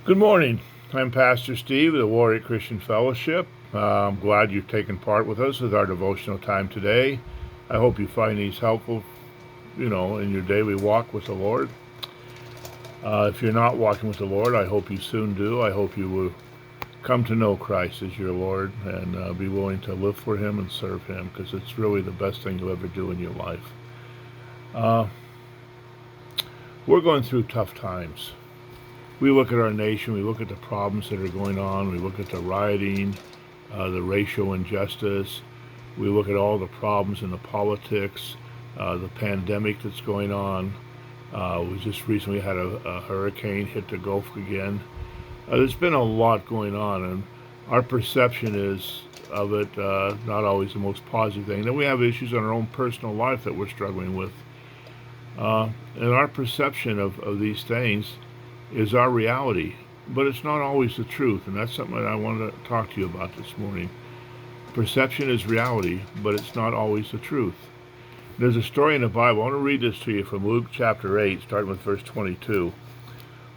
Good morning. I'm Pastor Steve of the Warrior Christian Fellowship. I'm glad you've taken part with us with our devotional time today. I hope you find these helpful, in your daily walk with the Lord. If you're not walking with the Lord, I hope you soon do. I hope you will come to know Christ as your Lord and be willing to live for Him and serve Him, because it's really the best thing you'll ever do in your life. We're going through tough times. We look at our nation, we look at the problems that are going on, we look at the rioting, the racial injustice, we look at all the problems in the politics, the pandemic that's going on. We just recently had a hurricane hit the Gulf again. There's been a lot going on, and our perception is of it not always the most positive thing. Then we have issues in our own personal life that we're struggling with. And our perception of these things is our reality, but it's not always the truth, and that's something that I wanted to talk to you about this morning. Perception is reality, but it's not always the truth. There's a story in the Bible. I want to read this to you from Luke chapter 8, starting with verse 22.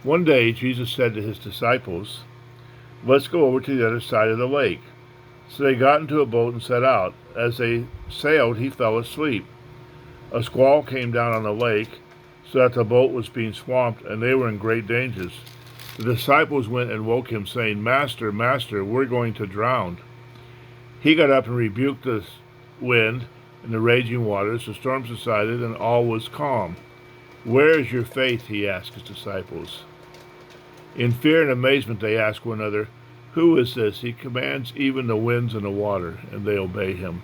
One day, Jesus said to his disciples, "Let's go over to the other side of the lake." So they got into a boat and set out. As they sailed, he fell asleep. A squall came down on the lake, so that the boat was being swamped, and they were in great dangers. The disciples went and woke him, saying, "Master, Master, we're going to drown." He got up and rebuked the wind and the raging waters. The storm subsided, and all was calm. "Where is your faith?" he asked his disciples. In fear and amazement they asked one another, "Who is this? He commands even the winds and the water, and they obey him."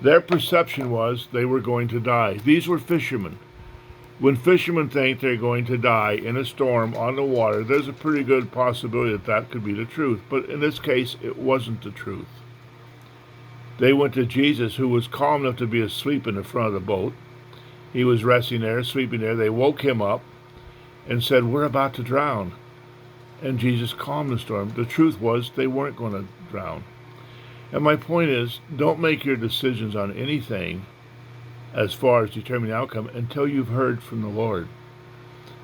Their perception was they were going to die. These were fishermen. When fishermen think they're going to die in a storm on the water, there's a pretty good possibility that that could be the truth. But in this case, it wasn't the truth. They went to Jesus, who was calm enough to be asleep in the front of the boat. He was resting there, sleeping there. They woke him up and said, "We're about to drown." And Jesus calmed the storm. The truth was they weren't going to drown. And my point is, don't make your decisions on anything as far as determining the outcome until you've heard from the Lord.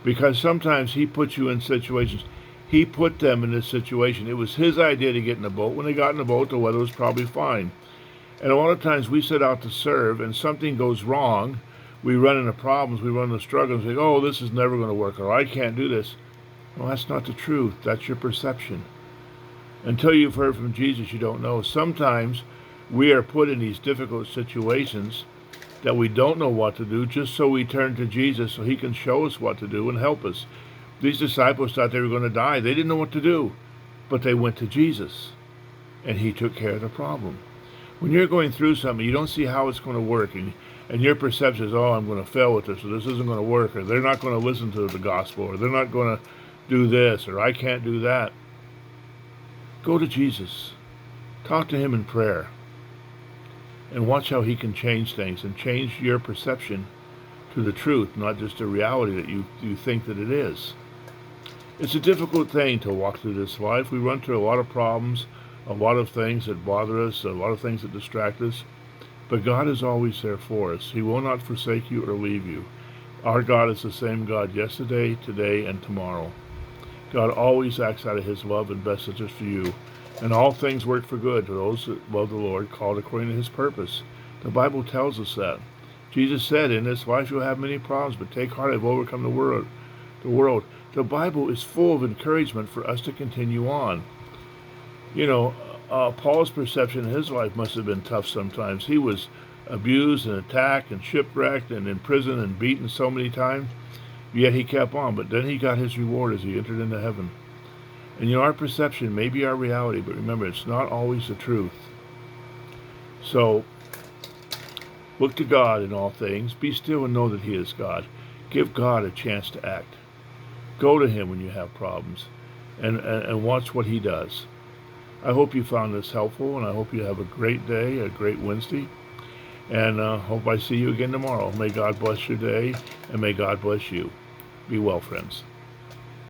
Because sometimes He puts you in situations. He put them in this situation. It was His idea to get in the boat. When they got in the boat, the weather was probably fine. And a lot of times we set out to serve, and something goes wrong. We run into problems, we run into struggles, we say, "Oh, this is never going to work," or "I can't do this." Well, that's not the truth. That's your perception. Until you've heard from Jesus, you don't know. Sometimes we are put in these difficult situations that we don't know what to do, just so we turn to Jesus so He can show us what to do and help us. These disciples thought they were going to die. They didn't know what to do, but they went to Jesus, and He took care of the problem. When you're going through something, you don't see how it's going to work, and your perception is, "Oh, I'm going to fail with this," or "This isn't going to work," or "They're not going to listen to the gospel," or "They're not going to do this," or "I can't do that." Go to Jesus. Talk to Him in prayer. And watch how He can change things and change your perception to the truth, not just the reality that you think that it is. It's a difficult thing to walk through this life. We run through a lot of problems, a lot of things that bother us, a lot of things that distract us. But God is always there for us. He will not forsake you or leave you. Our God is the same God yesterday, today, and tomorrow. God always acts out of His love and best interest for you. And all things work for good to those that love the Lord, called according to His purpose. The Bible tells us that. Jesus said, "In this life you'll have many problems, but take heart, I've overcome the world." The Bible is full of encouragement for us to continue on. Paul's perception in his life must have been tough sometimes. He was abused and attacked and shipwrecked and in prison and beaten so many times. Yet he kept on, but then he got his reward as he entered into heaven. And our perception may be our reality, but remember, it's not always the truth. So, look to God in all things. Be still and know that He is God. Give God a chance to act. Go to Him when you have problems, and watch what He does. I hope you found this helpful, and I hope you have a great day, a great Wednesday. And hope I see you again tomorrow. May God bless your day, and may God bless you. Be well, friends.